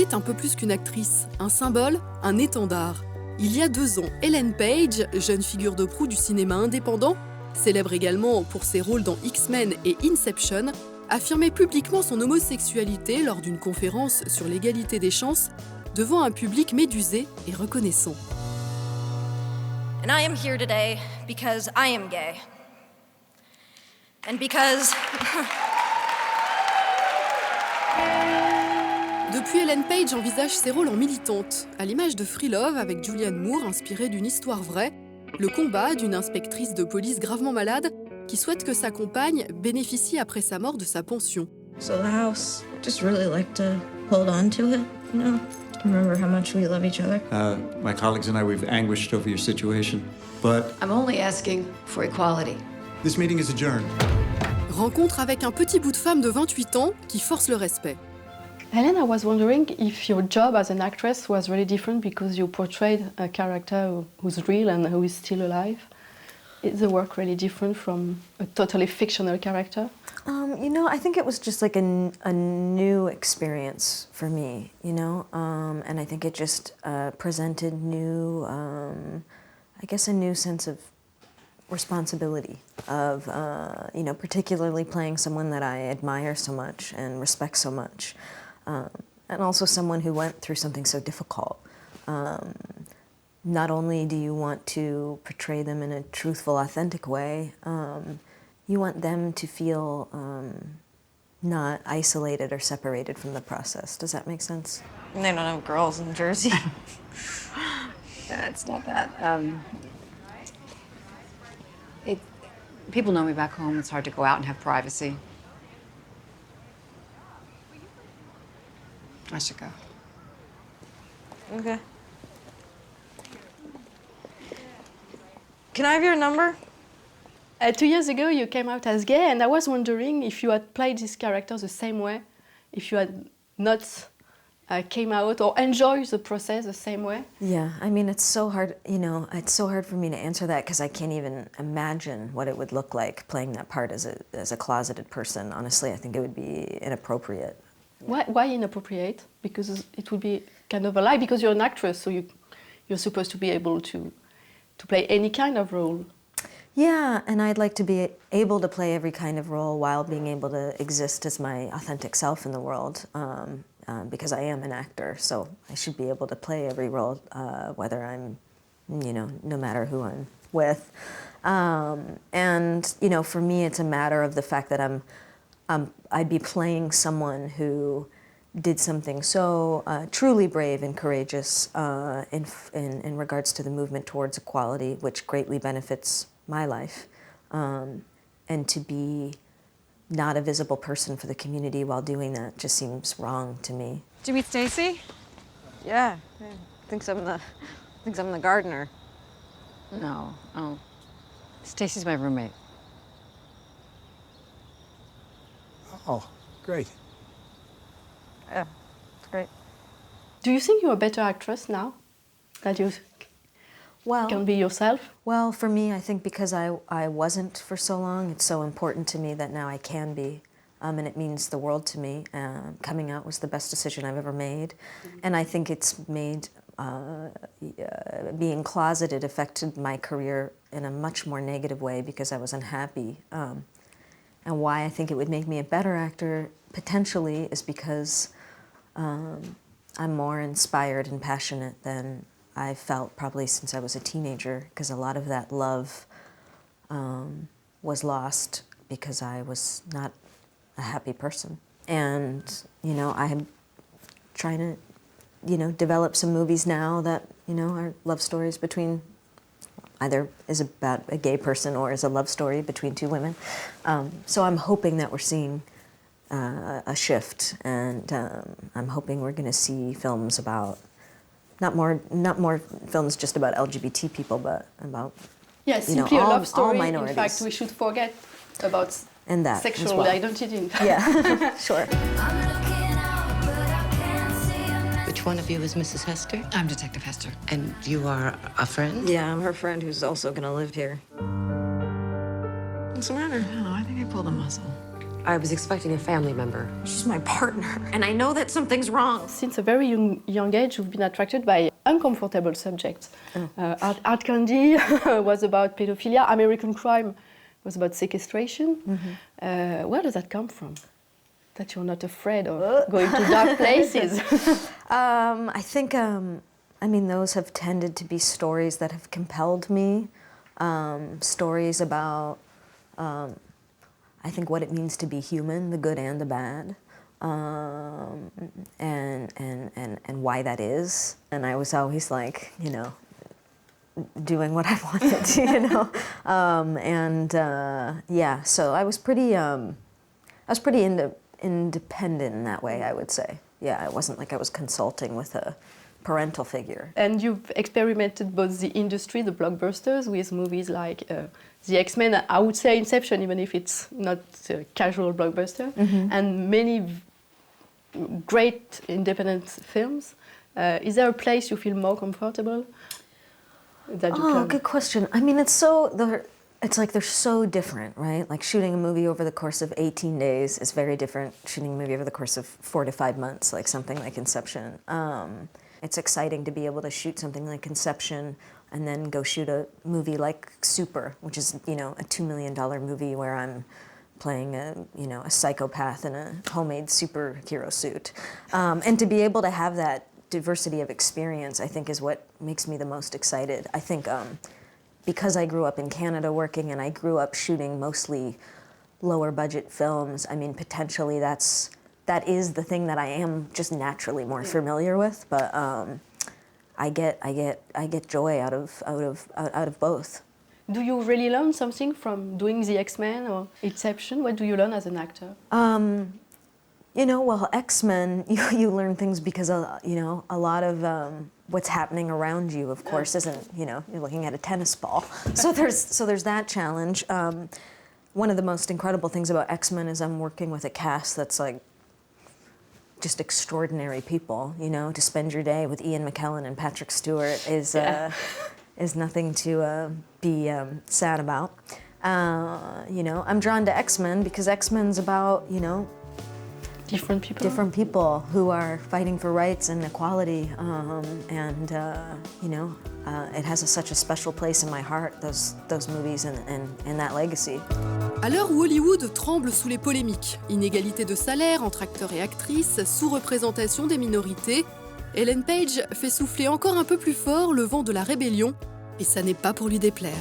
est un peu plus qu'une actrice, un symbole, un étendard. Il y a 2 ans, Ellen Page, jeune figure de proue du cinéma indépendant, célèbre également pour ses rôles dans X-Men et Inception, affirmait publiquement son homosexualité lors d'une conférence sur l'égalité des chances devant un public médusé et reconnaissant. And I am here today because I am gay. And because... Depuis, Ellen Page envisage ses rôles en militante, à l'image de Free Love avec Julianne Moore, inspirée d'une histoire vraie, le combat d'une inspectrice de police gravement malade qui souhaite que sa compagne bénéficie après sa mort de sa pension. So the house, just really like to hold on to it, you know? Remember how much we love each other? My colleagues and I, we've anguished over your situation, but... I'm only asking for equality. This meeting is adjourned. Rencontre avec un petit bout de femme de 28 ans qui force le respect. Helen, I was wondering if your job as an actress was really different because you portrayed a character who's real and who is still alive. Is the work really different from a totally fictional character? You know, I think it was just like a new experience for me, you know? And I think it just presented new, I guess a new sense of responsibility of, you know, particularly playing someone that I admire so much and respect so much. And also someone who went through something so difficult. Not only do you want to portray them in a truthful, authentic way, you want them to feel not isolated or separated from the process. Does that make sense? They don't have girls in Jersey. Yeah, it's not that. People know me back home. It's hard to go out and have privacy. I should go. Okay. Can I have your number? 2 years ago, you came out as gay, and I was wondering if you had played this character the same way, if you had not came out or enjoyed the process the same way. Yeah, I mean, it's so hard, you know, it's so hard for me to answer that because I can't even imagine what it would look like playing that part as a closeted person. Honestly, I think it would be inappropriate. Why inappropriate? Because it would be kind of a lie, because you're an actress, so you're supposed to be able to play any kind of role. Yeah, and I'd like to be able to play every kind of role while being able to exist as my authentic self in the world, because I am an actor, so I should be able to play every role, whether I'm, you know, no matter who I'm with. And, you know, for me, it's a matter of the fact that I'd be playing someone who did something so truly brave and courageous in regards to the movement towards equality, which greatly benefits my life, and to be not a visible person for the community while doing that just seems wrong to me. Did you meet Stacy? Yeah, thinks I'm the gardener. No. Oh. Stacy's my roommate. Oh, great. Yeah, it's great. Do you think you're a better actress now that you can be yourself? Well, for me, I think because I wasn't for so long, it's so important to me that now I can be, and it means the world to me. Coming out was the best decision I've ever made, and I think it's made being closeted affected my career in a much more negative way because I was unhappy. And why I think it would make me a better actor, potentially, is because I'm more inspired and passionate than I felt probably since I was a teenager, because a lot of that love was lost because I was not a happy person. And, you know, I'm trying to, you know, develop some movies now that, you know, are love stories between, either is about a gay person or is a love story between 2 women. So I'm hoping that we're seeing a shift, and I'm hoping we're going to see films about not more films just about LGBT people, but about simply a love story. all minorities. In fact, we should forget about and that sexual identity. In fact. Yeah, sure. Which one of you is Mrs. Hester? I'm Detective Hester. And you are a friend? Yeah, I'm her friend who's also going to live here. What's the matter? I don't know. I think I pulled a muscle. I was expecting a family member. She's my partner, and I know that something's wrong. Since a very young age, you've been attracted by uncomfortable subjects. Art Candy was about pedophilia. American Crime was about sequestration. Where does that come from? That you're not afraid of going to dark places? I think, I mean, those have tended to be stories that have compelled me. Stories about, I think, what it means to be human, the good and the bad, and why that is. And I was always like, you know, doing what I wanted, you know. Yeah, so I was pretty independent in that way, I would say. Yeah, it wasn't like I was consulting with a parental figure. And you've experimented both the industry, the blockbusters, with movies like the X-Men, I would say Inception, even if it's not a casual blockbuster, and many great independent films. Is there a place you feel more comfortable? That you can... Good question. I mean, it's like they're so different, right? Like shooting a movie over the course of 18 days is very different shooting a movie over the course of 4 to 5 months, like something like Inception. It's exciting to be able to shoot something like Inception and then go shoot a movie like Super, which is, you know, a $2 million movie where I'm playing a psychopath in a homemade superhero suit. And to be able to have that diversity of experience, I think, is what makes me the most excited. I think because I grew up in Canada working and I grew up shooting mostly lower budget films, I mean, potentially that is the thing that I am just naturally more familiar with, but I get joy out of both. Do you really learn something from doing the X-Men or Inception? What do you learn as an actor? You know, well, X-Men, you learn things because, you know, a lot of what's happening around you, of course, isn't, you know, you're looking at a tennis ball. So there's that challenge. One of the most incredible things about X-Men is I'm working with a cast that's like just extraordinary people, you know. To spend your day with Ian McKellen and Patrick Stewart is nothing to be sad about. You know, I'm drawn to X-Men because X-Men's about, you know, different people who are fighting for rights and equality, you know, it has such a special place in my heart, those movies and that legacy. À l'heure où Hollywood tremble sous les polémiques, inégalité de salaire entre acteurs et actrices, sous-représentation des minorités, Ellen Page fait souffler encore un peu plus fort le vent de la rébellion, et ça n'est pas pour lui déplaire.